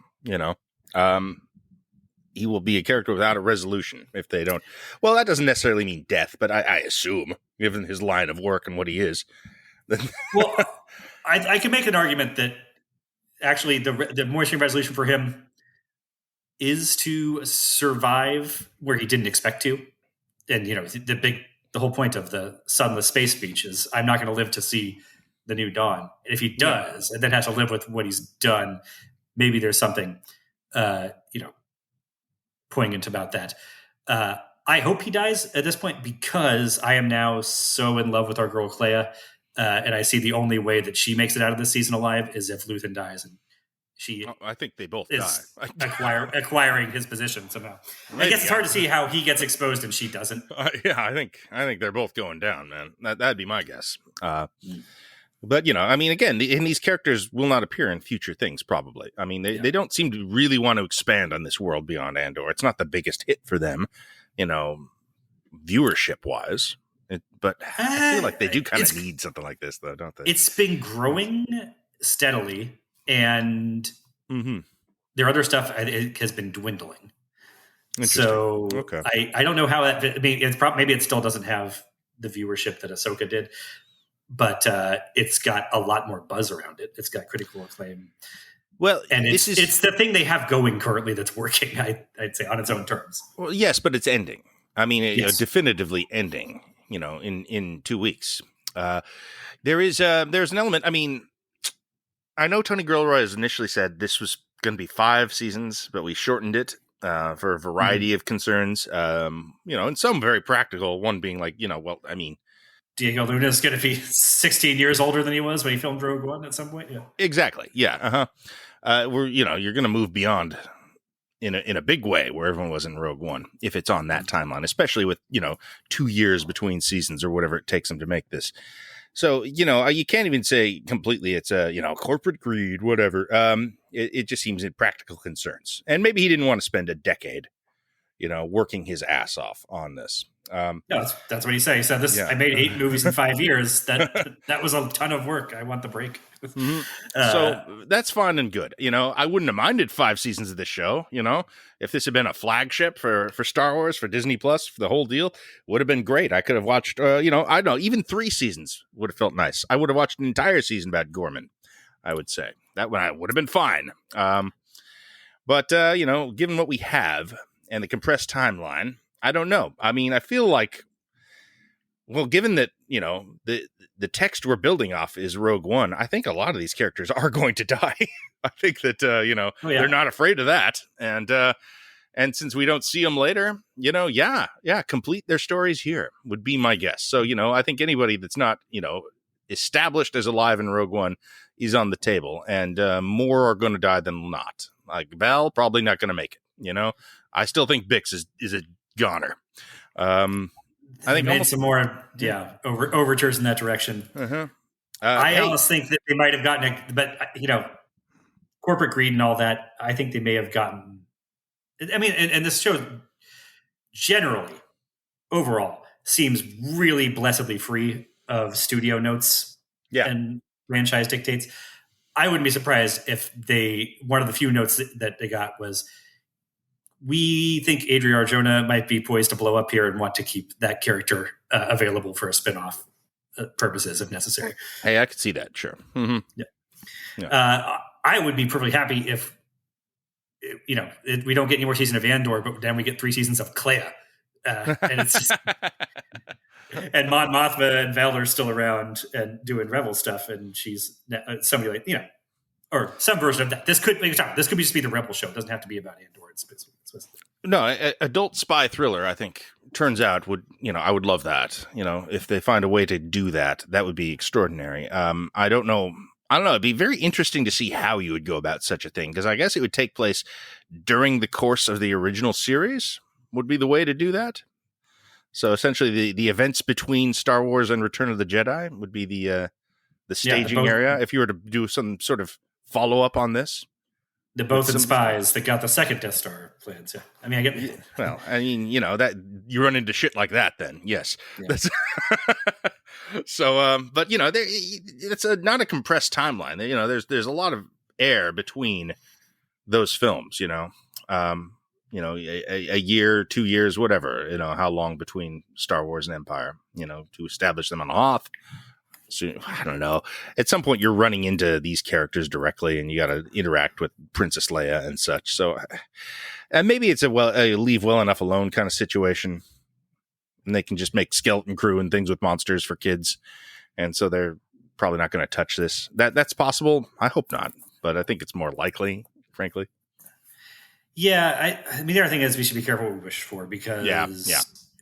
he will be a character without a resolution if they don't. Well, that doesn't necessarily mean death, but I assume, given his line of work and what he is. Well, I can make an argument that actually the more interesting resolution for him is to survive where he didn't expect to. And, the whole point of the sunless space speech is, I'm not going to live to see the new dawn. And if he does, and then has to live with what he's done, maybe there's something, poignant about that. I hope he dies at this point, because I am now so in love with our girl Kleya, and I see the only way that she makes it out of this season alive is if Luthen dies, and she. I think they both is die. acquiring his position somehow. Maybe, I guess it's hard to see how he gets exposed and she doesn't. I think they're both going down, man. That'd be my guess. But, I mean, again, and these characters will not appear in future things, probably. I mean, they don't seem to really want to expand on this world beyond Andor. It's not the biggest hit for them, viewership-wise. But I feel like they do kind of need something like this, though, don't they? It's been growing steadily, and their other stuff has been dwindling. So okay. I don't know how that. I mean, maybe it still doesn't have the viewership that Ahsoka did, but it's got a lot more buzz around it. It's got critical acclaim. Well, and it's the thing they have going currently that's working. I'd say on its own terms. Well, yes, but it's ending. I mean, definitively ending. In 2 weeks. There's an element. I mean, I know Tony Gilroy has initially said this was going to be 5 seasons, but we shortened it for a variety of concerns. And some very practical. One being like, I mean, Diego Luna is going to be 16 years older than he was when he filmed Rogue One at some point. Yeah, exactly. Yeah. You're going to move beyond in a big way where everyone was in Rogue One, if it's on that timeline, especially with, 2 years between seasons or whatever it takes them to make this. So, you can't even say completely it's corporate greed, whatever. It just seems in practical concerns. And maybe he didn't want to spend a decade, working his ass off on this. No, that's what he said. He said, I made 8 movies in 5 years. That was a ton of work. I want the break. So that's fine and good. I wouldn't have minded 5 seasons of this show. If this had been a flagship for Star Wars, for Disney Plus, for the whole deal, would have been great. I could have watched, I don't know, even 3 seasons would have felt nice. I would have watched an entire season about Gorman, I would say. That one would have been fine. But given what we have and the compressed timeline, I don't know. I mean, I feel like, well, given that, the text we're building off is Rogue One, I think a lot of these characters are going to die. I think that, they're not afraid of that. And since we don't see them later, complete their stories here would be my guess. So, I think anybody that's not, established as alive in Rogue One is on the table, and more are going to die than not. Like Val, probably not going to make it. I still think Bix is a goner. I think made some more, overtures in that direction. I almost think that they might have gotten it, but corporate greed and all that. I think they may have gotten. I mean, and this show generally, overall, seems really blessedly free of studio notes and franchise dictates. I wouldn't be surprised if one of the few notes that they got was, we think Adria Arjona might be poised to blow up here and want to keep that character available for a spinoff purposes if necessary. Hey, I could see that. Sure. Mm-hmm. Yeah. I would be perfectly happy if, we don't get any more season of Andor, but then we get 3 seasons of Kleya. And it's just, and Mon Mothma and Val are still around and doing Rebel stuff. And she's somebody like, or some version of that. This could just be the Rebel show. It doesn't have to be about Andor. No, adult spy thriller, I think, turns out I would love that. If they find a way to do that, that would be extraordinary. I don't know. It'd be very interesting to see how you would go about such a thing, because I guess it would take place during the course of the original series would be the way to do that. So essentially the events between Star Wars and Return of the Jedi would be the staging area. If you were to do some sort of follow up on this. The Bothan spies that got the second Death Star plans. Yeah. I mean, I get. Well, I mean, that you run into shit like that, then yes. Yeah. That's so. But it's not a compressed timeline. There's a lot of air between those films. A year, 2 years, whatever. How long between Star Wars and Empire. To establish them on Hoth. So, I don't know. At some point, you're running into these characters directly, and you got to interact with Princess Leia and such. So, and maybe it's a leave well enough alone kind of situation, and they can just make skeleton crew and things with monsters for kids, and so they're probably not going to touch this. That's possible. I hope not, but I think it's more likely, frankly. Yeah, I mean, the other thing is we should be careful what we wish for, because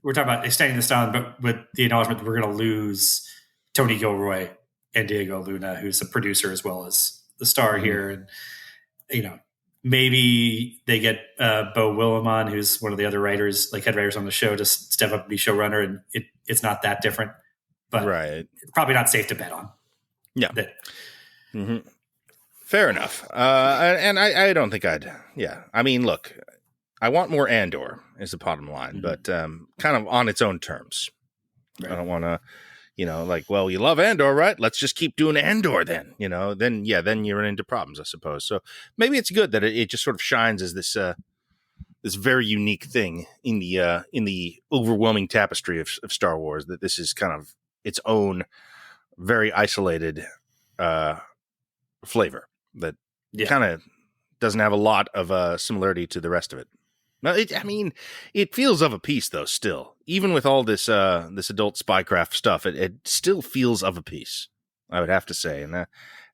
we're talking about extending this down, but with the acknowledgement that we're going to lose Tony Gilroy and Diego Luna, who's a producer as well as the star here. And, maybe they get Bo Willimon, who's one of the other writers, like head writers on the show, to step up and be showrunner. And it's not that different, but it's probably not safe to bet on. Yeah. Fair enough. And I don't think I mean, look, I want more Andor is the bottom line, but kind of on its own terms. Right. I don't want to, you love Andor, right? Let's just keep doing Andor then, then you run into problems, I suppose. So maybe it's good that it just sort of shines as this very unique thing in the overwhelming tapestry of Star Wars, that this is kind of its own very isolated flavor that kind of doesn't have a lot of similarity to the rest of it. No, it feels of a piece though. Still, even with all this adult spycraft stuff, it still feels of a piece. I would have to say, and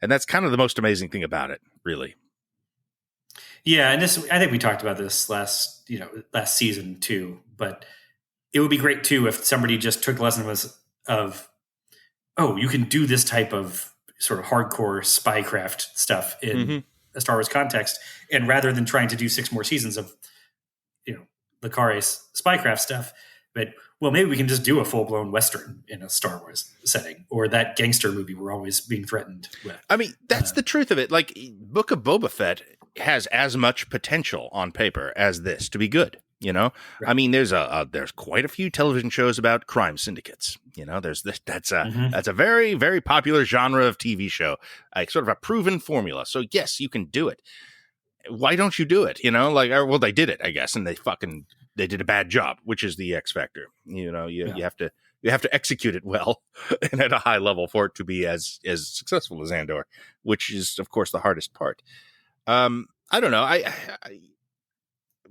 that's kind of the most amazing thing about it, really. Yeah, and I think we talked about this last season too. But it would be great too if somebody just took the lesson of, you can do this type of sort of hardcore spycraft stuff in a Star Wars context, and rather than trying to do 6 more seasons of the Kare spycraft stuff, but maybe we can just do a full-blown Western in a Star Wars setting, or that gangster movie we're always being threatened with. I mean, that's the truth of it. Like, Book of Boba Fett has as much potential on paper as this to be good. Right. I mean, there's quite a few television shows about crime syndicates. That's a very, very popular genre of TV show, like sort of a proven formula. So yes, you can do it. Why don't you do it? They did it, I guess, and they did a bad job, which is the X factor. You have to execute it well and at a high level for it to be as successful as Andor, which is of course the hardest part. I don't know. I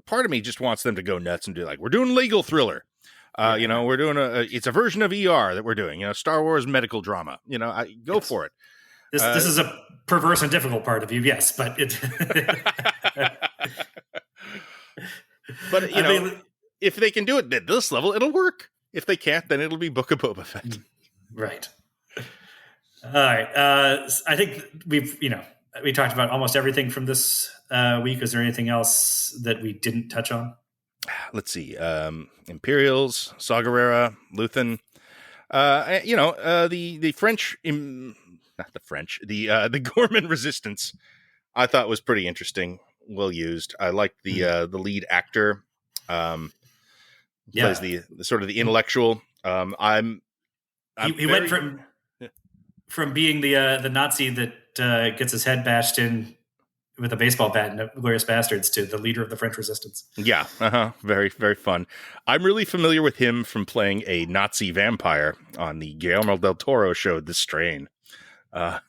part of me just wants them to go nuts and do like, we're doing legal thriller. We're doing it's a version of ER that we're doing, Star Wars medical drama, go for it. This is a perverse and difficult part of you, yes, but it. But if they can do it at this level, it'll work. If they can't, then it'll be Book of Boba Fett. Right. All right. I think we talked about almost everything from this week. Is there anything else that we didn't touch on? Let's see. Imperials, Saw Gerrera, Luthen. The French. Not the French, the Gorman resistance, I thought was pretty interesting, well used. I liked the lead actor, plays the sort of the intellectual. He went from being the Nazi that gets his head bashed in with a baseball bat in Glorious Bastards to the leader of the French Resistance. Yeah, very, very fun. I'm really familiar with him from playing a Nazi vampire on the Guillermo del Toro show, The Strain. So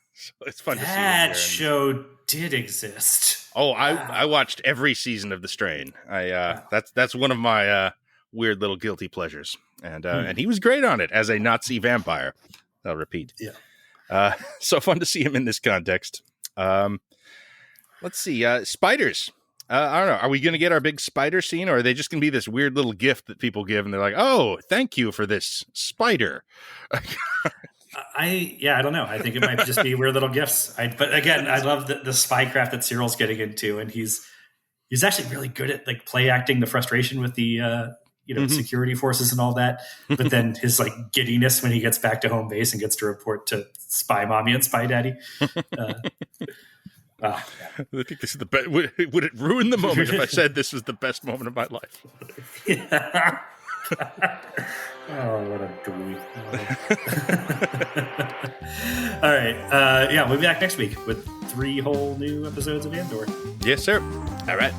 it's fun to see that show did exist. Oh, I watched every season of The Strain. That's one of my weird little guilty pleasures, and he was great on it as a Nazi vampire. I'll repeat. Yeah. So fun to see him in this context. Let's see. Spiders. I don't know. Are we going to get our big spider scene, or are they just going to be this weird little gift that people give, and they're like, "Oh, thank you for this spider." I don't know. I think it might just be weird little gifts. But again, I love the spycraft that Syril's getting into, and he's actually really good at like play acting the frustration with the security forces and all that. But then his like giddiness when he gets back to home base and gets to report to Spy Mommy and Spy Daddy. I think this is the best. Would it ruin the moment if I said this was the best moment of my life? Yeah. Oh, what a dweeb. All right. We'll be back next week with 3 whole new episodes of Andor. Yes, sir. All right.